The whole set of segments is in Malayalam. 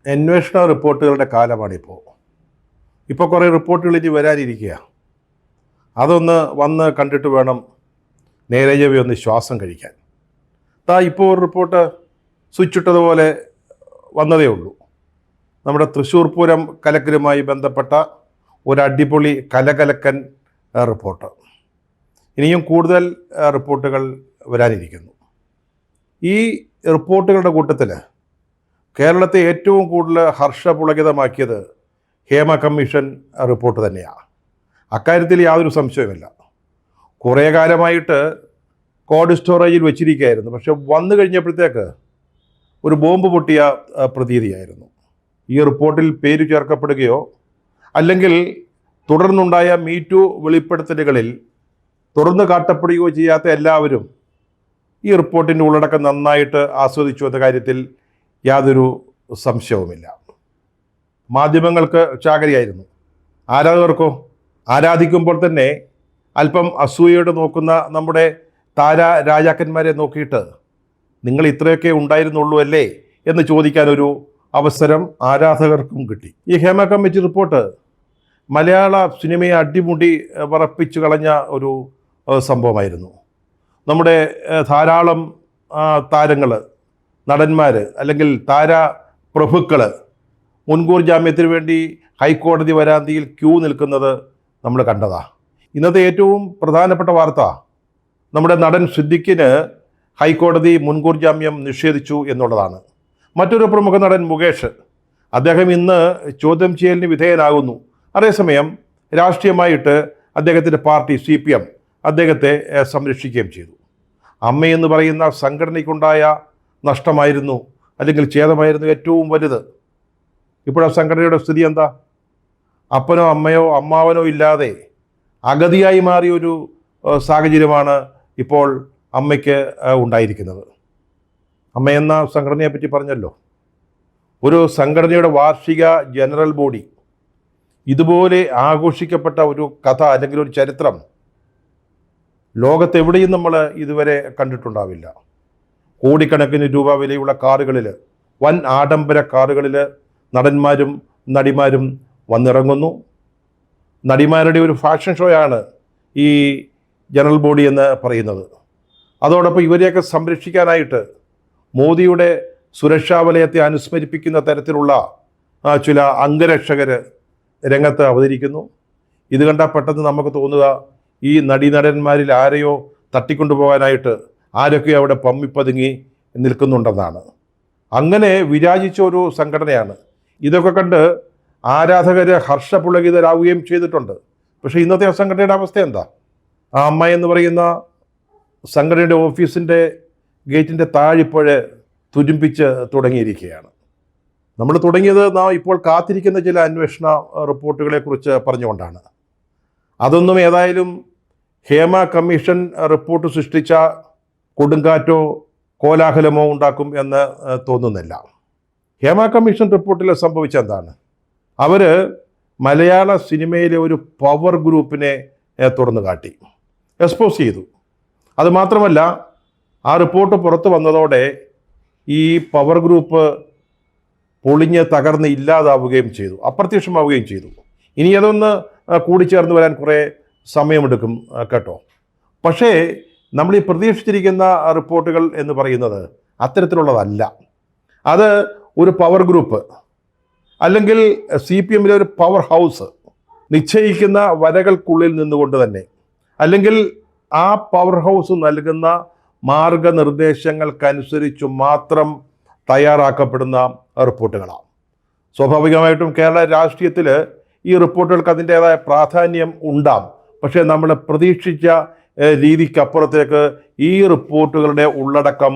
അന്വേഷണ റിപ്പോർട്ടുകളുടെ കാലമാണിപ്പോൾ. ഇപ്പോൾ കുറേ റിപ്പോർട്ടുകൾ ഇനി വരാനിരിക്കുക. അതൊന്ന് വന്ന് കണ്ടിട്ട് വേണം നേരെ ചെവി ഒന്ന് ശ്വാസം കഴിക്കാൻ. ഇപ്പോൾ ഒരു റിപ്പോർട്ട് സ്വിച്ച് ഇട്ടതുപോലെ വന്നതേ ഉള്ളൂ. നമ്മുടെ തൃശ്ശൂർ പൂരം കലക്കലുമായി ബന്ധപ്പെട്ട ഒരു അടിപൊളി കലകലക്കൻ റിപ്പോർട്ട്. ഇനിയും കൂടുതൽ റിപ്പോർട്ടുകൾ വരാനിരിക്കുന്നു. ഈ റിപ്പോർട്ടുകളുടെ കൂട്ടത്തിൽ കേരളത്തെ ഏറ്റവും കൂടുതൽ ഹർഷപുളകിതമാക്കിയത് ഹേമ കമ്മീഷൻ റിപ്പോർട്ട് തന്നെയാണ്. അക്കാര്യത്തിൽ യാതൊരു സംശയവുമില്ല. കുറേ കാലമായിട്ട് കോൾഡ് സ്റ്റോറേജിൽ വെച്ചിരിക്കുകയായിരുന്നു. പക്ഷെ വന്നു കഴിഞ്ഞപ്പോഴത്തേക്ക് ഒരു ബോംബ് പൊട്ടിയ പ്രതീതിയായിരുന്നു. ഈ റിപ്പോർട്ടിൽ പേര് ചേർക്കപ്പെടുകയോ അല്ലെങ്കിൽ തുടർന്നുണ്ടായ മീറ്റു വെളിപ്പെടുത്തലുകളിൽ തുറന്നു കാട്ടപ്പെടുകയോ ചെയ്യാത്ത എല്ലാവരും ഈ റിപ്പോർട്ടിൻ്റെ ഉള്ളടക്കം നന്നായിട്ട് ആസ്വദിച്ചു എന്ന കാര്യത്തിൽ യാതൊരു സംശയവുമില്ല. മാധ്യമങ്ങൾക്ക് ചാകരയായിരുന്നു. ആരാധകർക്കോ ആരാധിക്കുമ്പോൾ തന്നെ അല്പം അസൂയയോടെ നോക്കുന്ന നമ്മുടെ രാജാക്കന്മാരെ നോക്കിയിട്ട് നിങ്ങൾ ഇത്രയൊക്കെ ഉണ്ടായിരുന്നുള്ളൂ അല്ലേ എന്ന് ചോദിക്കാനൊരു അവസരം ആരാധകർക്കും കിട്ടി. ഈ ഹേമ കമ്മിറ്റി റിപ്പോർട്ട് മലയാള സിനിമയെ അടിമുടി വറപ്പിച്ചു കളഞ്ഞ ഒരു സംഭവമായിരുന്നു. നമ്മുടെ ധാരാളം താരങ്ങൾ, നടന്മാർ അല്ലെങ്കിൽ താരപ്രഭുക്കൾ മുൻകൂർ ജാമ്യത്തിന് വേണ്ടി ഹൈക്കോടതി വരാന്തിയിൽ ക്യൂ നിൽക്കുന്നത് നമ്മൾ കണ്ടതാണ്. ഇന്നത്തെ ഏറ്റവും പ്രധാനപ്പെട്ട വാർത്ത നമ്മുടെ നടൻ സിദ്ദിഖിന് ഹൈക്കോടതി മുൻകൂർ ജാമ്യം നിഷേധിച്ചു എന്നുള്ളതാണ്. മറ്റൊരു പ്രമുഖ നടൻ മുകേഷ്, അദ്ദേഹം ഇന്ന് ചോദ്യം ചെയ്യലിന് വിധേയനാകുന്നു. അതേസമയം രാഷ്ട്രീയമായിട്ട് അദ്ദേഹത്തിൻ്റെ പാർട്ടി CPM അദ്ദേഹത്തെ സംരക്ഷിക്കുകയും ചെയ്തു. അമ്മയെന്ന് പറയുന്ന സംഘടനയ്ക്കുണ്ടായ നഷ്ടമായിരുന്നു അല്ലെങ്കിൽ ഛേദമായിരുന്നു ഏറ്റവും വലുത്. ഇപ്പോഴാ സംഘടനയുടെ സ്ഥിതി എന്താ? അപ്പനോ അമ്മയോ അമ്മാവനോ ഇല്ലാതെ അഗതിയായി മാറിയൊരു സാഹചര്യമാണ് ഇപ്പോൾ അമ്മയ്ക്ക് ഉണ്ടായിരിക്കുന്നത്. അമ്മയെന്ന സംഘടനയെപ്പറ്റി പറഞ്ഞല്ലോ. ഒരു സംഘടനയുടെ വാർഷിക ജനറൽ ബോഡി ഇതുപോലെ ആഘോഷിക്കപ്പെട്ട ഒരു കഥ അല്ലെങ്കിൽ ഒരു ചരിത്രം ലോകത്തെവിടെയും നമ്മൾ ഇതുവരെ കണ്ടിട്ടുണ്ടാവില്ല. കോടിക്കണക്കിന് രൂപ വിലയുള്ള കാറുകളിൽ, വൻ ആഡംബര കാറുകളിൽ നടന്മാരും നടിമാരും വന്നിറങ്ങുന്നു. നടിമാരുടെ ഒരു ഫാഷൻ ഷോയാണ് ഈ ജനറൽ ബോഡി എന്ന് പറയുന്നത്. അതോടൊപ്പം ഇവരെയൊക്കെ സംരക്ഷിക്കാനായിട്ട് മോദിയുടെ സുരക്ഷാ വലയത്തെ അനുസ്മരിപ്പിക്കുന്ന തരത്തിലുള്ള ചില അംഗരക്ഷകർ രംഗത്ത് അവതരിക്കുന്നു. ഇത് കണ്ടാൽ പെട്ടെന്ന് നമുക്ക് തോന്നുക ഈ നടീനടന്മാരിൽ ആരെയോ തട്ടിക്കൊണ്ടുപോകാനായിട്ട് ആരൊക്കെ അവിടെ പമ്മിപ്പതുങ്ങി നിൽക്കുന്നുണ്ടെന്നാണ്. അങ്ങനെ വിരാജിച്ച ഒരു സംഘടനയാണ്. ഇതൊക്കെ കണ്ട് ആരാധകർ ഹർഷപുളകിതരാവുകയും ചെയ്തിട്ടുണ്ട്. പക്ഷേ ഇന്നത്തെ ആ സംഘടനയുടെ അവസ്ഥ എന്താ? ആ അമ്മ എന്ന് പറയുന്ന സംഘടനയുടെ ഓഫീസിൻ്റെ ഗേറ്റിൻ്റെ താഴിപ്പോഴ് തുരുമ്പിച്ച് തുടങ്ങിയിരിക്കുകയാണ്. നമ്മൾ തുടങ്ങിയത് നാം ഇപ്പോൾ കാത്തിരിക്കുന്ന ചില അന്വേഷണ റിപ്പോർട്ടുകളെക്കുറിച്ച് പറഞ്ഞുകൊണ്ടാണ്. അതൊന്നും ഏതായാലും ഹേമ കമ്മീഷൻ റിപ്പോർട്ട് സൃഷ്ടിച്ച കൊടുങ്കാറ്റോ കോലാഹലമോ ഉണ്ടാക്കും എന്ന് തോന്നുന്നില്ല. ഹേമ കമ്മീഷൻ റിപ്പോർട്ടിൽ സംഭവിച്ച എന്താണ്? അവർ മലയാള സിനിമയിലെ ഒരു പവർ ഗ്രൂപ്പിനെ തുറന്നു കാട്ടി, എക്സ്പോസ് ചെയ്തു. അതുമാത്രമല്ല, ആ റിപ്പോർട്ട് പുറത്തു വന്നതോടെ ഈ പവർ ഗ്രൂപ്പ് പൊളിഞ്ഞ് തകർന്ന് ഇല്ലാതാവുകയും ചെയ്തു, അപ്രത്യക്ഷമാവുകയും ചെയ്തു. ഇനി അതൊന്ന് കൂടിച്ചേർന്ന് വരാൻ കുറേ സമയമെടുക്കും കേട്ടോ. പക്ഷേ നമ്മൾ ഈ പ്രതീക്ഷിച്ചിരിക്കുന്ന റിപ്പോർട്ടുകൾ എന്ന് പറയുന്നത് അത്തരത്തിലുള്ളതല്ല. അത് ഒരു പവർ ഗ്രൂപ്പ് അല്ലെങ്കിൽ CPMലെ ഒരു പവർ ഹൗസ് നിശ്ചയിക്കുന്ന വരകൾക്കുള്ളിൽ നിന്നുകൊണ്ട് തന്നെ, അല്ലെങ്കിൽ ആ പവർ ഹൗസ് നൽകുന്ന മാർഗനിർദ്ദേശങ്ങൾക്കനുസരിച്ച് മാത്രം തയ്യാറാക്കപ്പെടുന്ന റിപ്പോർട്ടുകളാണ്. സ്വാഭാവികമായിട്ടും കേരള രാഷ്ട്രീയത്തിൽ ഈ റിപ്പോർട്ടുകൾക്ക് അതിൻ്റേതായ പ്രാധാന്യം ഉണ്ടാകും. പക്ഷേ നമ്മൾ പ്രതീക്ഷിച്ച രീതിക്കപ്പുറത്തേക്ക് ഈ റിപ്പോർട്ടുകളുടെ ഉള്ളടക്കം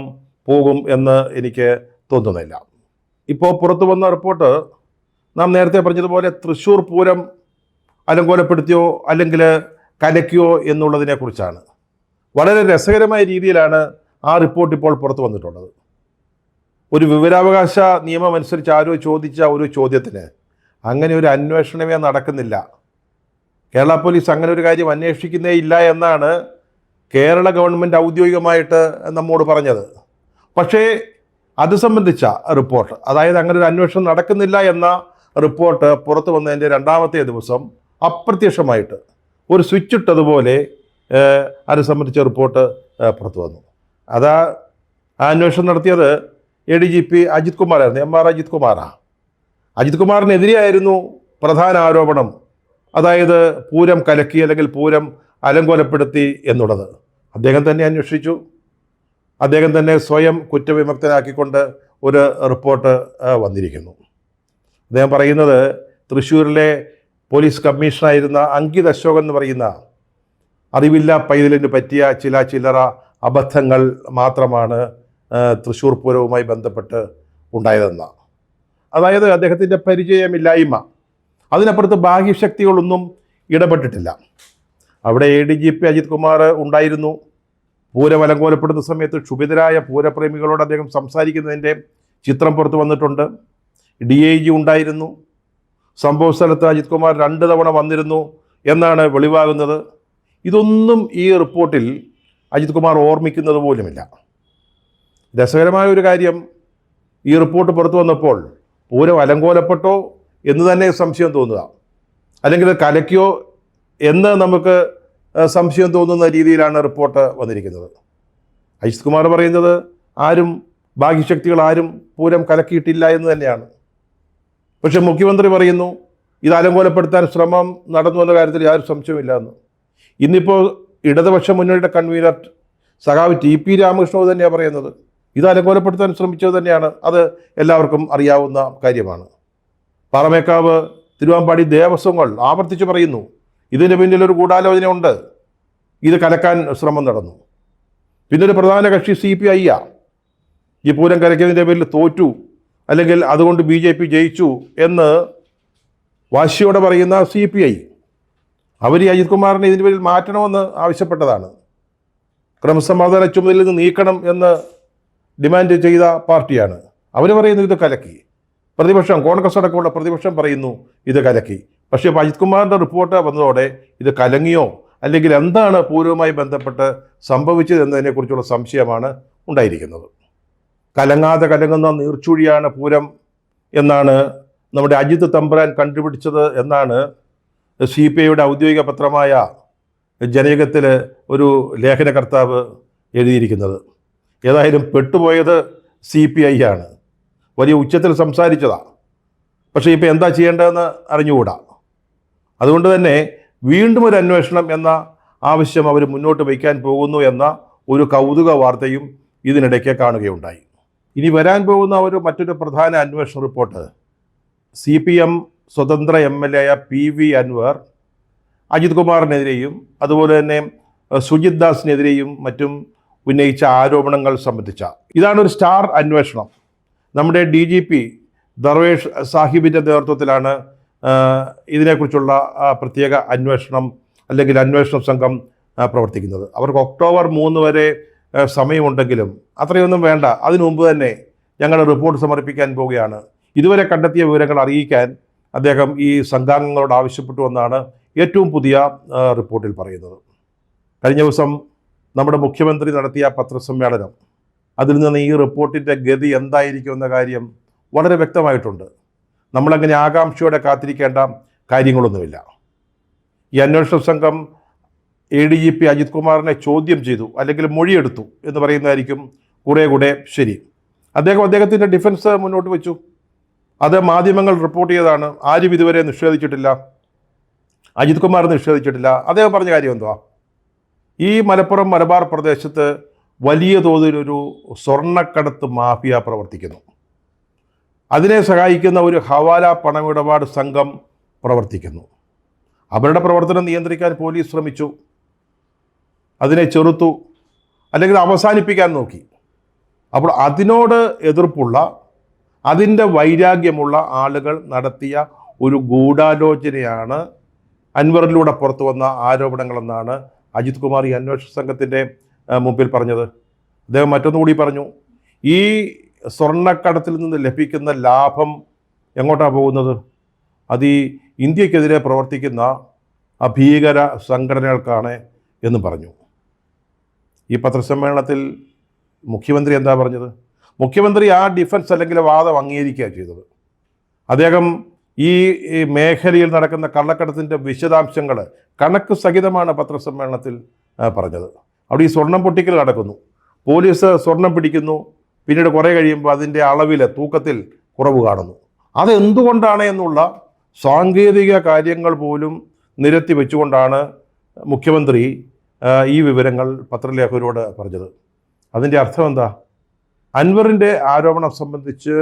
പോകും എന്ന് എനിക്ക് തോന്നുന്നില്ല. ഇപ്പോൾ പുറത്തു വന്ന റിപ്പോർട്ട് നാം നേരത്തെ പറഞ്ഞതുപോലെ തൃശ്ശൂർ പൂരം അലങ്കോലപ്പെടുത്തിയോ അല്ലെങ്കിൽ കലക്കിയോ എന്നുള്ളതിനെക്കുറിച്ചാണ്. വളരെ രസകരമായ രീതിയിലാണ് ആ റിപ്പോർട്ട് ഇപ്പോൾ പുറത്തു വന്നിട്ടുള്ളത്. ഒരു വിവരാവകാശ നിയമം അനുസരിച്ച് ആരോ ചോദിച്ച ഒരു ചോദ്യത്തിന് അങ്ങനെ ഒരു അന്വേഷണമേ നടക്കുന്നില്ല, കേരള പോലീസ് അങ്ങനെ ഒരു കാര്യം അന്വേഷിക്കുന്നേ ഇല്ല എന്നാണ് കേരള ഗവൺമെൻറ് ഔദ്യോഗികമായിട്ട് നമ്മോട് പറഞ്ഞത്. പക്ഷേ അത് സംബന്ധിച്ച റിപ്പോർട്ട്, അതായത് അങ്ങനെ ഒരു അന്വേഷണം നടക്കുന്നില്ല എന്ന റിപ്പോർട്ട് പുറത്തു വന്നതിൻ്റെ രണ്ടാമത്തെ ദിവസം അപ്രത്യക്ഷമായിട്ട് ഒരു സ്വിച്ച് ഇട്ടതുപോലെ അത് സംബന്ധിച്ച റിപ്പോർട്ട് പുറത്തു വന്നു. ആ അന്വേഷണം നടത്തിയത് ADGP അജിത് കുമാറായിരുന്നു, MR അജിത് കുമാറാണ്. അജിത് കുമാറിനെതിരെയായിരുന്നു പ്രധാന ആരോപണം, അതായത് പൂരം കലക്കി അല്ലെങ്കിൽ പൂരം അലങ്കോലപ്പെടുത്തി എന്നുള്ളത്. അദ്ദേഹം തന്നെ അന്വേഷിച്ചു, അദ്ദേഹം തന്നെ സ്വയം കുറ്റവിമുക്തനാക്കിക്കൊണ്ട് ഒരു റിപ്പോർട്ട് വന്നിരിക്കുന്നു. അദ്ദേഹം പറയുന്നത് തൃശ്ശൂരിലെ പോലീസ് കമ്മീഷണറായിരുന്ന അങ്കിത് അശോകൻ എന്ന് പറയുന്ന അറിവില്ല പൈതലിന് പറ്റിയ ചില്ലറ അബദ്ധങ്ങൾ മാത്രമാണ് തൃശ്ശൂർ പൂരവുമായി ബന്ധപ്പെട്ട് ഉണ്ടായതെന്ന, അതായത് അദ്ദേഹത്തിൻ്റെ പരിചയമില്ലായ്മ, അതിനപ്പുറത്ത് ബാഹ്യശക്തികളൊന്നും ഇടപെട്ടിട്ടില്ല. അവിടെ ADGP അജിത് കുമാർ ഉണ്ടായിരുന്നു. പൂരം അലങ്കോലപ്പെടുന്ന സമയത്ത് ക്ഷുഭിതരായ പൂരപ്രേമികളോട് അദ്ദേഹം സംസാരിക്കുന്നതിൻ്റെ ചിത്രം പുറത്തു വന്നിട്ടുണ്ട്. DIG ഉണ്ടായിരുന്നു. സംഭവ സ്ഥലത്ത് അജിത് കുമാർ 2 തവണ വന്നിരുന്നു എന്നാണ് വെളിവാകുന്നത്. ഇതൊന്നും ഈ റിപ്പോർട്ടിൽ അജിത് കുമാർ ഓർമ്മിക്കുന്നത് പോലുമില്ല. രസകരമായ ഒരു കാര്യം, ഈ റിപ്പോർട്ട് പുറത്തു വന്നപ്പോൾ പൂരം അലങ്കോലപ്പെട്ടോ എന്ന് തന്നെ സംശയം തോന്നുക, അല്ലെങ്കിൽ കലക്കിയോ എന്ന് നമുക്ക് സംശയം തോന്നുന്ന രീതിയിലാണ് റിപ്പോർട്ട് വന്നിരിക്കുന്നത്. അജിത് കുമാർ പറയുന്നത് ബാഹ്യശക്തികൾ ആരും പൂരം കലക്കിയിട്ടില്ല എന്ന് തന്നെയാണ്. പക്ഷെ മുഖ്യമന്ത്രി പറയുന്നു ഇത് അലങ്കോലപ്പെടുത്താൻ ശ്രമം നടന്നു എന്ന കാര്യത്തിൽ യാതൊരു സംശയമില്ല എന്ന്. ഇന്നിപ്പോൾ ഇടതുപക്ഷ മുന്നണിയുടെ കൺവീനർ സഖാവ് TP രാമകൃഷ്ണൻ തന്നെയാണ് പറയുന്നത് ഇത് അലങ്കോലപ്പെടുത്താൻ ശ്രമിച്ചത് തന്നെയാണ്. അത് എല്ലാവർക്കും അറിയാവുന്ന കാര്യമാണ്. പാറമേക്കാവ് തിരുവാമ്പാടി ദേവസ്വങ്ങൾ ആവർത്തിച്ച് പറയുന്നു ഇതിന് പിന്നിലൊരു ഗൂഢാലോചന ഉണ്ട്, ഇത് കലക്കാൻ ശ്രമം നടന്നു. പിന്നൊരു പ്രധാന കക്ഷി CPI ഈ പൂരം കലക്കിയതിൻ്റെ പേരിൽ തോറ്റു, അല്ലെങ്കിൽ അതുകൊണ്ട് BJP ജയിച്ചു എന്ന് വാശിയോടെ പറയുന്ന CPI. അവർ ഈ അജിത് കുമാറിനെ ഇതിൻ്റെ പേരിൽ മാറ്റണമെന്ന് ആവശ്യപ്പെട്ടതാണ്. ക്രമസമാധാന ചുമതലയിൽ നിന്ന് നീക്കണം എന്ന് ഡിമാൻഡ് ചെയ്ത പാർട്ടിയാണ്. അവർ പറയുന്നു ഇത് കലക്കി. പ്രതിപക്ഷം, കോൺഗ്രസ് അടക്കമുള്ള പ്രതിപക്ഷം പറയുന്നു ഇത് കലക്കി. പക്ഷേ അജിത് കുമാറിൻ്റെ റിപ്പോർട്ട് വന്നതോടെ ഇത് കലങ്ങിയോ അല്ലെങ്കിൽ എന്താണ് പൂരവുമായി ബന്ധപ്പെട്ട് സംഭവിച്ചത് എന്നതിനെക്കുറിച്ചുള്ള സംശയമാണ് ഉണ്ടായിരിക്കുന്നത്. കലങ്ങാതെ കലങ്ങുന്ന നീർച്ചുഴിയാണ് പൂരം എന്നാണ് നമ്മുടെ അജിത് തമ്പുരാൻ കണ്ടുപിടിച്ചത് എന്നാണ് CPIയുടെ ഔദ്യോഗിക പത്രമായ ജനയുഗത്തിൽ ഒരു ലേഖനകർത്താവ് എഴുതിയിരിക്കുന്നത്. ഏതായാലും പെട്ടുപോയത് CPI ആണ്, വലിയ ഉച്ചത്തിൽ സംസാരിച്ചതാണ്. പക്ഷേ ഇപ്പോൾ എന്താ ചെയ്യേണ്ടതെന്ന് അറിഞ്ഞുകൂടാ. അതുകൊണ്ട് തന്നെ വീണ്ടും ഒരു അന്വേഷണം എന്ന ആവശ്യം അവർ മുന്നോട്ട് വയ്ക്കാൻ പോകുന്നു എന്ന ഒരു കൗതുക വാർത്തയും ഇതിനിടയ്ക്ക് കാണുകയുണ്ടായി. ഇനി വരാൻ പോകുന്ന മറ്റൊരു പ്രധാന അന്വേഷണ റിപ്പോർട്ട് CPM സ്വതന്ത്ര MLA ആയ PV അൻവർ അജിത് കുമാറിനെതിരെയും അതുപോലെ തന്നെ സുജിത് ദാസിനെതിരെയും മറ്റും ഉന്നയിച്ച ആരോപണങ്ങൾ സംബന്ധിച്ച ഇതാണ് ഒരു സ്റ്റാർ അന്വേഷണം. നമ്മുടെ DGP ദർവേഷ് സാഹിബിൻ്റെ നേതൃത്വത്തിലാണ് ഇതിനെക്കുറിച്ചുള്ള പ്രത്യേക അന്വേഷണം അല്ലെങ്കിൽ അന്വേഷണ സംഘം പ്രവർത്തിക്കുന്നത്. അവർക്ക് ഒക്ടോബർ 3 വരെ സമയമുണ്ടെങ്കിലും അത്രയൊന്നും വേണ്ട, അതിനു മുമ്പ് തന്നെ ഞങ്ങൾ റിപ്പോർട്ട് സമർപ്പിക്കാൻ പോവുകയാണ്. ഇതുവരെ കണ്ടെത്തിയ വിവരങ്ങൾ അറിയിക്കാൻ അദ്ദേഹം ഈ സംഘാംഗങ്ങളോട് ആവശ്യപ്പെട്ടു എന്നാണ് ഏറ്റവും പുതിയ റിപ്പോർട്ടിൽ പറയുന്നത്. കഴിഞ്ഞ ദിവസം നമ്മുടെ മുഖ്യമന്ത്രി നടത്തിയ പത്രസമ്മേളനം, അതിൽ നിന്ന് ഈ റിപ്പോർട്ടിൻ്റെ ഗതി എന്തായിരിക്കുമെന്ന കാര്യം വളരെ വ്യക്തമായിട്ടുണ്ട്. നമ്മളങ്ങനെ ആകാംക്ഷയോടെ കാത്തിരിക്കേണ്ട കാര്യങ്ങളൊന്നുമില്ല. ഈ അന്വേഷണ സംഘം ADGP അജിത് കുമാറിനെ ചോദ്യം ചെയ്തു അല്ലെങ്കിൽ മൊഴിയെടുത്തു എന്ന് പറയുന്നതായിരിക്കും കുറേ കൂടെ ശരി. അദ്ദേഹത്തിൻ്റെ ഡിഫൻസ് മുന്നോട്ട് വെച്ചു. അത് മാധ്യമങ്ങൾ റിപ്പോർട്ട് ചെയ്തതാണ്. ആരും ഇതുവരെ നിഷേധിച്ചിട്ടില്ല, അജിത് കുമാർ നിഷേധിച്ചിട്ടില്ല. അദ്ദേഹം പറഞ്ഞ കാര്യം എന്തുവാ? ഈ മലപ്പുറം മലബാർ പ്രദേശത്ത് വലിയ തോതിലൊരു സ്വർണ്ണക്കടത്ത് മാഫിയ പ്രവർത്തിക്കുന്നു. അതിനെ സഹായിക്കുന്ന ഒരു ഹവാല പണമിടപാട് സംഘം പ്രവർത്തിക്കുന്നു. അവരുടെ പ്രവർത്തനം നിയന്ത്രിക്കാൻ പോലീസ് ശ്രമിച്ചു, അതിനെ ചെറുത്തു അല്ലെങ്കിൽ അവസാനിപ്പിക്കാൻ നോക്കി. അപ്പോൾ അതിനോട് എതിർപ്പുള്ള, അതിൻ്റെ വൈരാഗ്യമുള്ള ആളുകൾ നടത്തിയ ഒരു ഗൂഢാലോചനയാണ് അൻവറിലൂടെ പുറത്തു വന്ന ആരോപണങ്ങളെന്നാണ് അജിത് കുമാർ ഈ അന്വേഷണ സംഘത്തിൻ്റെ മുമ്പിൽ പറഞ്ഞത്. അദ്ദേഹം മറ്റൊന്നുകൂടി പറഞ്ഞു, ഈ സ്വർണ്ണക്കടത്തിൽ നിന്ന് ലഭിക്കുന്ന ലാഭം എങ്ങോട്ടാണ് പോകുന്നത്? അത് ഈ ഇന്ത്യക്കെതിരെ പ്രവർത്തിക്കുന്ന ഭീകര സംഘടനകൾക്കാണ് എന്ന് പറഞ്ഞു. ഈ പത്രസമ്മേളനത്തിൽ മുഖ്യമന്ത്രി എന്താ പറഞ്ഞത്? മുഖ്യമന്ത്രി ആ ഡിഫൻസ് അല്ലെങ്കിൽ വാദം അംഗീകരിക്കുക ചെയ്തത്. അദ്ദേഹം ഈ മേഖലയിൽ നടക്കുന്ന കള്ളക്കടത്തിൻ്റെ വിശദാംശങ്ങൾ കണക്ക് സഹിതമാണ് പത്രസമ്മേളനത്തിൽ പറഞ്ഞത്. അവിടെ ഈ സ്വർണം പൊട്ടിക്കൽ നടക്കുന്നു, പോലീസ് സ്വർണം പിടിക്കുന്നു, പിന്നീട് കുറേ കഴിയുമ്പോൾ അതിൻ്റെ അളവിൽ തൂക്കത്തിൽ കുറവ് കാണുന്നു. അതെന്തുകൊണ്ടാണ് എന്നുള്ള സാങ്കേതിക കാര്യങ്ങൾ പോലും നിരത്തി വെച്ചുകൊണ്ടാണ് മുഖ്യമന്ത്രി ഈ വിവരങ്ങൾ പത്രലേഖകരോട് പറഞ്ഞത്. അതിൻ്റെ അർത്ഥം എന്താ? അൻവറിൻ്റെ ആരോപണം സംബന്ധിച്ച്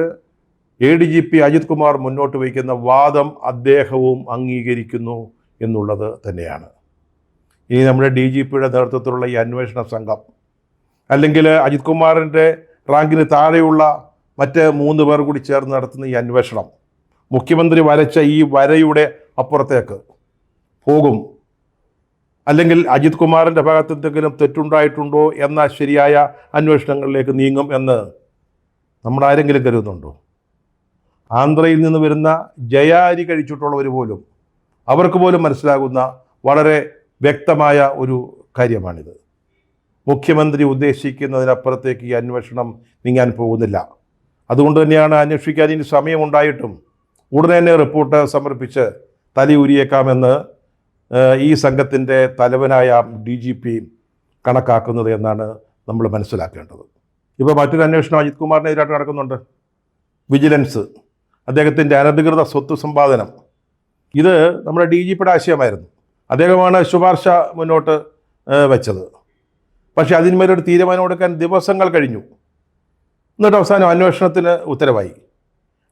ADGP അജിത് കുമാർ മുന്നോട്ട് വയ്ക്കുന്ന വാദം അദ്ദേഹവും അംഗീകരിക്കുന്നു എന്നുള്ളത് തന്നെയാണ്. ഇനി നമ്മുടെ DGPയുടെ നേതൃത്വത്തിലുള്ള ഈ അന്വേഷണ സംഘം, അല്ലെങ്കിൽ അജിത് കുമാറിൻ്റെ റാങ്കിന് താഴെയുള്ള മറ്റ് 3 പേർ കൂടി ചേർന്ന് നടത്തുന്ന ഈ അന്വേഷണം മുഖ്യമന്ത്രി വരച്ച ഈ വരയുടെ അപ്പുറത്തേക്ക് പോകും, അല്ലെങ്കിൽ അജിത് കുമാറിൻ്റെ ഭാഗത്ത് എന്തെങ്കിലും തെറ്റുണ്ടായിട്ടുണ്ടോ എന്ന ശരിയായ അന്വേഷണങ്ങളിലേക്ക് നീങ്ങും എന്ന് നമ്മൾ ആരെങ്കിലും കരുതുന്നുണ്ടോ? ആന്ധ്രയിൽ നിന്ന് വരുന്ന ജയാരി കഴിച്ചിട്ടുള്ളവർ പോലും, അവർക്ക് പോലും മനസ്സിലാകുന്ന വളരെ വ്യക്തമായ ഒരു കാര്യമാണിത്. മുഖ്യമന്ത്രി ഉദ്ദേശിക്കുന്നതിനപ്പുറത്തേക്ക് ഈ അന്വേഷണം നീങ്ങാൻ പോകുന്നില്ല. അതുകൊണ്ട് തന്നെയാണ് അന്വേഷിക്കാൻ ഇനി സമയമുണ്ടായിട്ടും ഉടനെ തന്നെ റിപ്പോർട്ട് സമർപ്പിച്ച് തലയൂരിയേക്കാമെന്ന് ഈ സംഘത്തിൻ്റെ തലവനായ DGP കണക്കാക്കുന്നത് എന്നാണ് നമ്മൾ മനസ്സിലാക്കേണ്ടത്. ഇപ്പോൾ മറ്റൊരു അന്വേഷണം അജിത് കുമാറിനെതിരായിട്ട് നടക്കുന്നുണ്ട്. വിജിലൻസ്, അദ്ദേഹത്തിൻ്റെ അനധികൃത സ്വത്ത് സമ്പാദനം. ഇത് നമ്മുടെ DGPയുടെ ആശയമായിരുന്നു. അദ്ദേഹമാണ് ശുപാർശ മുന്നോട്ട് വെച്ചത്. പക്ഷേ അതിന്മേലൊരു തീരുമാനം എടുക്കാൻ ദിവസങ്ങൾ കഴിഞ്ഞു. എന്നിട്ട് അവസാനം അന്വേഷണത്തിന് ഉത്തരവായി.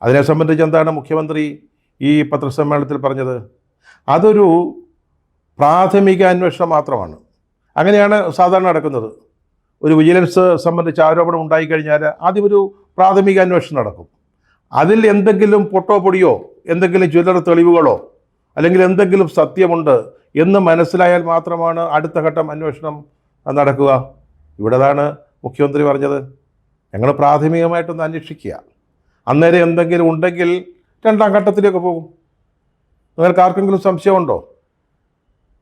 അതിനെ സംബന്ധിച്ച് എന്താണ് മുഖ്യമന്ത്രി ഈ പത്രസമ്മേളനത്തിൽ പറഞ്ഞത്? അതൊരു പ്രാഥമിക അന്വേഷണം മാത്രമാണ്. അങ്ങനെയാണ് സാധാരണ നടക്കുന്നത്. ഒരു വിജിലൻസ് സംബന്ധിച്ച് ആരോപണം ഉണ്ടായിക്കഴിഞ്ഞാൽ ആദ്യം ഒരു പ്രാഥമിക അന്വേഷണം നടക്കും. അതിൽ എന്തെങ്കിലും പൊട്ടോ പൊടിയോ എന്തെങ്കിലും ചില്ലറ തെളിവുകളോ അല്ലെങ്കിൽ എന്തെങ്കിലും സത്യമുണ്ട് എന്ന് മനസ്സിലായാൽ മാത്രമാണ് അടുത്ത ഘട്ടം അന്വേഷണം നടക്കുക. ഇവിടെതാണ് മുഖ്യമന്ത്രി പറഞ്ഞത്, ഞങ്ങൾ പ്രാഥമികമായിട്ടൊന്ന് അന്വേഷിക്കുക, അന്നേരം എന്തെങ്കിലും ഉണ്ടെങ്കിൽ 2ാം ഘട്ടത്തിലേക്ക് പോകും. നിങ്ങൾക്ക് ആർക്കെങ്കിലും സംശയമുണ്ടോ?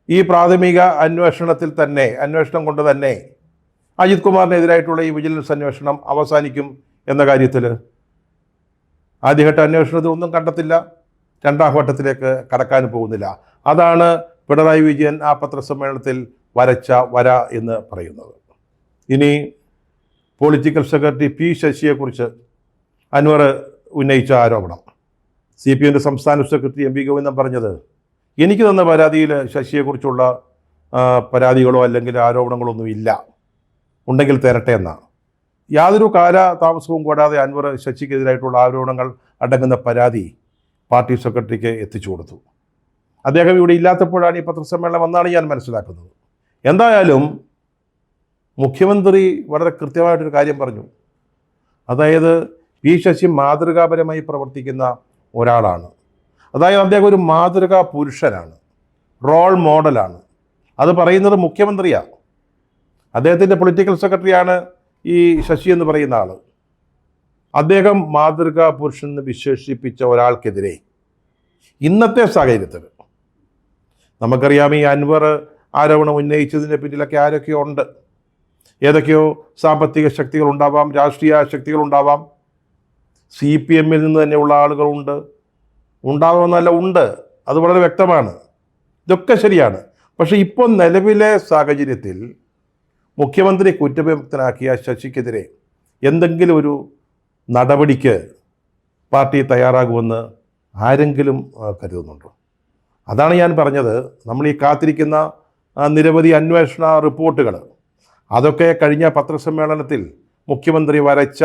ഈ പ്രാഥമിക അന്വേഷണം കൊണ്ട് തന്നെ അജിത് കുമാറിനെതിരായിട്ടുള്ള ഈ വിജിലൻസ് അന്വേഷണം അവസാനിക്കും എന്ന കാര്യത്തിൽ? ആദ്യഘട്ട അന്വേഷണത്തിൽ ഒന്നും കണ്ടെത്തില്ല, 2ാം ഘട്ടത്തിലേക്ക് കടക്കാൻ പോകുന്നില്ല. അതാണ് പിണറായി വിജയൻ ആ പത്രസമ്മേളനത്തിൽ വരച്ച വര എന്ന് പറയുന്നത്. ഇനി പൊളിറ്റിക്കൽ സെക്രട്ടറി P ശശിയെക്കുറിച്ച് അൻവർ ഉന്നയിച്ച ആരോപണം. CPMൻ്റെ സംസ്ഥാന സെക്രട്ടറി MP ഗോവിന്ദൻ പറഞ്ഞത്, എനിക്ക് തന്ന പരാതിയിൽ ശശിയെക്കുറിച്ചുള്ള പരാതികളോ അല്ലെങ്കിൽ ആരോപണങ്ങളോ ഒന്നും ഇല്ല, ഉണ്ടെങ്കിൽ തരട്ടെ എന്നാണ്. യാതൊരു കാലതാമസവും കൂടാതെ അൻവർ ശശിക്കെതിരായിട്ടുള്ള ആരോപണങ്ങൾ അടങ്ങുന്ന പരാതി പാർട്ടി സെക്രട്ടറിക്ക് എത്തിച്ചു കൊടുത്തു. അദ്ദേഹം ഇവിടെ ഇല്ലാത്തപ്പോഴാണ് ഈ പത്രസമ്മേളനം എന്നാണ് ഞാൻ മനസ്സിലാക്കുന്നത്. എന്തായാലും മുഖ്യമന്ത്രി വളരെ കൃത്യമായിട്ടൊരു കാര്യം പറഞ്ഞു. അതായത് P ശശി മാതൃകാപരമായി പ്രവർത്തിക്കുന്ന ഒരാളാണ്. അതായത് അദ്ദേഹം ഒരു മാതൃകാ പുരുഷനാണ്, റോൾ മോഡലാണ്. അത് പറയുന്നത് മുഖ്യമന്ത്രിയാണ്. അദ്ദേഹത്തിൻ്റെ പൊളിറ്റിക്കൽ സെക്രട്ടറിയാണ് ഈ ശശി എന്ന് പറയുന്ന ആൾ. അദ്ദേഹം മാതൃകാ പുരുഷൻ എന്ന് വിശേഷിപ്പിച്ച ഒരാൾക്കെതിരെ ഇന്നത്തെ സാഹചര്യത്തിൽ നമുക്കറിയാം, ഈ അൻവർ ആരോപണം ഉന്നയിച്ചതിൻ്റെ പിന്നിലൊക്കെ ആരൊക്കെയോ ഉണ്ട്. ഏതൊക്കെയോ സാമ്പത്തിക ശക്തികളുണ്ടാവാം, രാഷ്ട്രീയ ശക്തികളുണ്ടാവാം, CPMൽ നിന്ന് തന്നെയുള്ള ആളുകളുണ്ട്, ഉണ്ടാവുമെന്നല്ല, ഉണ്ട്, അത് വളരെ വ്യക്തമാണ്. ഇതൊക്കെ ശരിയാണ്. പക്ഷേ ഇപ്പോൾ നിലവിലെ സാഹചര്യത്തിൽ മുഖ്യമന്ത്രി കുറ്റവിമുക്തനാക്കിയ ശശിക്കെതിരെ എന്തെങ്കിലും ഒരു നടപടിക്ക് പാർട്ടി തയ്യാറാകുമെന്ന് ആരെങ്കിലും കരുതുന്നുണ്ടോ? അതാണ് ഞാൻ പറഞ്ഞത്. നമ്മൾ ഈ കാത്തിരിക്കുന്ന നിരവധി അന്വേഷണ റിപ്പോർട്ടുകൾ, അതൊക്കെ കഴിഞ്ഞ പത്രസമ്മേളനത്തിൽ മുഖ്യമന്ത്രി വരച്ച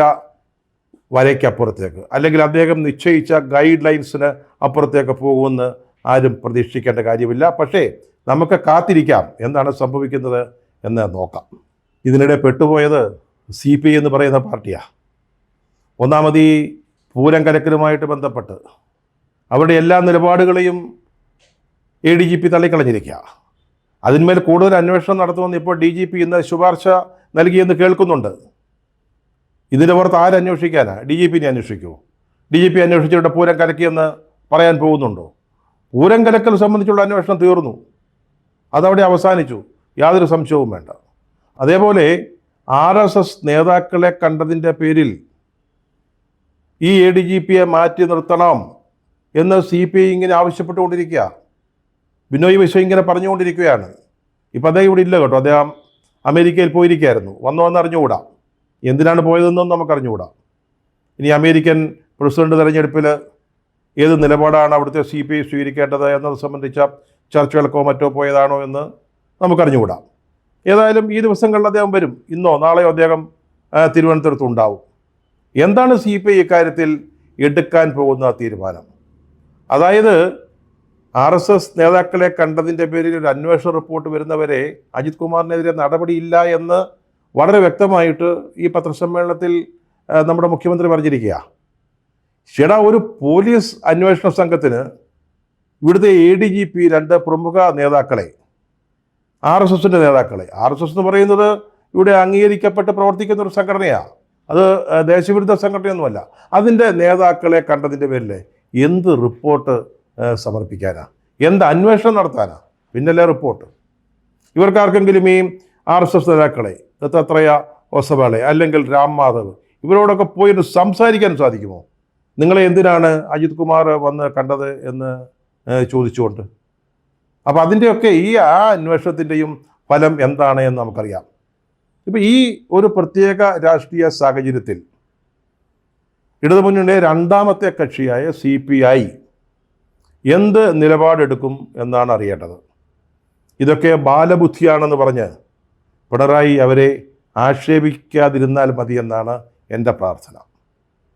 വരയ്ക്കപ്പുറത്തേക്ക്, അല്ലെങ്കിൽ അദ്ദേഹം നിശ്ചയിച്ച ഗൈഡ് ലൈൻസിന് അപ്പുറത്തേക്ക് പോകുമെന്ന് ആരും പ്രതീക്ഷിക്കേണ്ട കാര്യമില്ല. പക്ഷേ നമുക്ക് കാത്തിരിക്കാം എന്താണ് സംഭവിക്കുന്നത് എന്ന് നോക്കാം. ഇതിനിടെ പെട്ടുപോയത് CPI എന്ന് പറയുന്ന പാർട്ടിയാണ്. ഒന്നാമത് ഈ പൂരം കലക്കലുമായിട്ട് ബന്ധപ്പെട്ട് അവരുടെ എല്ലാ നിലപാടുകളെയും ADGP തള്ളിക്കളഞ്ഞിരിക്കുക. അതിന്മേൽ കൂടുതൽ അന്വേഷണം നടത്തുമെന്ന് ഇപ്പോൾ DGP ഇന്ന് ശുപാർശ നൽകിയെന്ന് കേൾക്കുന്നുണ്ട്. ഇതിൻ്റെ പുറത്ത് ആരന്വേഷിക്കാനാണ്? DGPനെ അന്വേഷിക്കുമോ? DGP അന്വേഷിച്ചിട്ട് പൂരം കലക്കിയെന്ന് പറയാൻ പോകുന്നുണ്ടോ? പൂരം കലക്കൽ സംബന്ധിച്ചുള്ള അന്വേഷണം തീർന്നു, അതവിടെ അവസാനിച്ചു, യാതൊരു സംശയവും വേണ്ട. അതേപോലെ RSS നേതാക്കളെ കണ്ടതിൻ്റെ പേരിൽ ഈ ADGPയെ മാറ്റി നിർത്തണം എന്ന് CPI ഇങ്ങനെ ആവശ്യപ്പെട്ടുകൊണ്ടിരിക്കുക. ബിനോയ് വിശ്വം ഇങ്ങനെ പറഞ്ഞുകൊണ്ടിരിക്കുകയാണ്. ഇപ്പം അദ്ദേഹം ഇവിടെ ഇല്ല കേട്ടോ, അദ്ദേഹം അമേരിക്കയിൽ പോയിരിക്കുകയായിരുന്നു. വന്നോ അറിഞ്ഞുകൂടാ, എന്തിനാണ് പോയതെന്നും നമുക്കറിഞ്ഞുകൂടാ. ഇനി അമേരിക്കൻ പ്രസിഡന്റ് തെരഞ്ഞെടുപ്പിൽ ഏത് നിലപാടാണ് അവിടുത്തെ CPI സ്വീകരിക്കേണ്ടത് എന്നത് സംബന്ധിച്ച ചർച്ചകൾക്കോ മറ്റോ പോയതാണോ എന്ന് നമുക്കറിഞ്ഞുകൂടാ. ഏതായാലും ഈ ദിവസങ്ങളിൽ അദ്ദേഹം വരും. ഇന്നോ നാളെയോ അദ്ദേഹം തിരുവനന്തപുരത്ത് ഉണ്ടാവും. എന്താണ് CPI ഇക്കാര്യത്തിൽ എടുക്കാൻ പോകുന്ന തീരുമാനം? അതായത് RSS നേതാക്കളെ കണ്ടതിൻ്റെ പേരിൽ ഒരു അന്വേഷണ റിപ്പോർട്ട് വരുന്നവരെ അജിത് കുമാറിനെതിരെ നടപടിയില്ല എന്ന് വളരെ വ്യക്തമായിട്ട് ഈ പത്രസമ്മേളനത്തിൽ നമ്മുടെ മുഖ്യമന്ത്രി പറഞ്ഞിരിക്കുക. ചേടാ, ഒരു പോലീസ് അന്വേഷണ സംഘത്തിന് ഇവിടുത്തെ ADGP 2 പ്രമുഖ നേതാക്കളെ, RSSൻ്റെ നേതാക്കളെ, RSS എന്ന് പറയുന്നത് ഇവിടെ അംഗീകരിക്കപ്പെട്ട് പ്രവർത്തിക്കുന്ന ഒരു സംഘടനയാണ്, അത് ദേശവിരുദ്ധ സംഘടനയൊന്നുമല്ല. അതിൻ്റെ നേതാക്കളെ കണ്ടതിൻ്റെ പേരിൽ എന്ത് റിപ്പോർട്ട് സമർപ്പിക്കാനാ, എന്ത് അന്വേഷണം നടത്താനാ? പിന്നല്ലേ റിപ്പോർട്ട്. ഇവർക്കാർക്കെങ്കിലും ഈ RSS നേതാക്കളെ, ദത്താത്രേയ ഒസവാളെ അല്ലെങ്കിൽ രാം മാധവ്, ഇവരോടൊക്കെ പോയിട്ട് സംസാരിക്കാൻ സാധിക്കുമോ? നിങ്ങളെ എന്തിനാണ് അജിത് കുമാർ വന്ന് കണ്ടത് എന്ന് ചോദിച്ചുകൊണ്ട്? അപ്പോൾ അതിൻ്റെയൊക്കെ ആ അന്വേഷണത്തിൻ്റെയും ഫലം എന്താണ് എന്ന് നമുക്കറിയാം. ഇപ്പം ഈ ഒരു പ്രത്യേക രാഷ്ട്രീയ സാഹചര്യത്തിൽ ഇടതുമുന്നണിയുടെ രണ്ടാമത്തെ കക്ഷിയായ CPI എന്ത് നിലപാടെടുക്കും എന്നാണ് അറിയേണ്ടത്. ഇതൊക്കെ ബാലബുദ്ധിയാണെന്ന് പറഞ്ഞ് പിണറായി അവരെ ആക്ഷേപിക്കാതിരുന്നാൽ മതിയെന്നാണ് എൻ്റെ പ്രാർത്ഥന.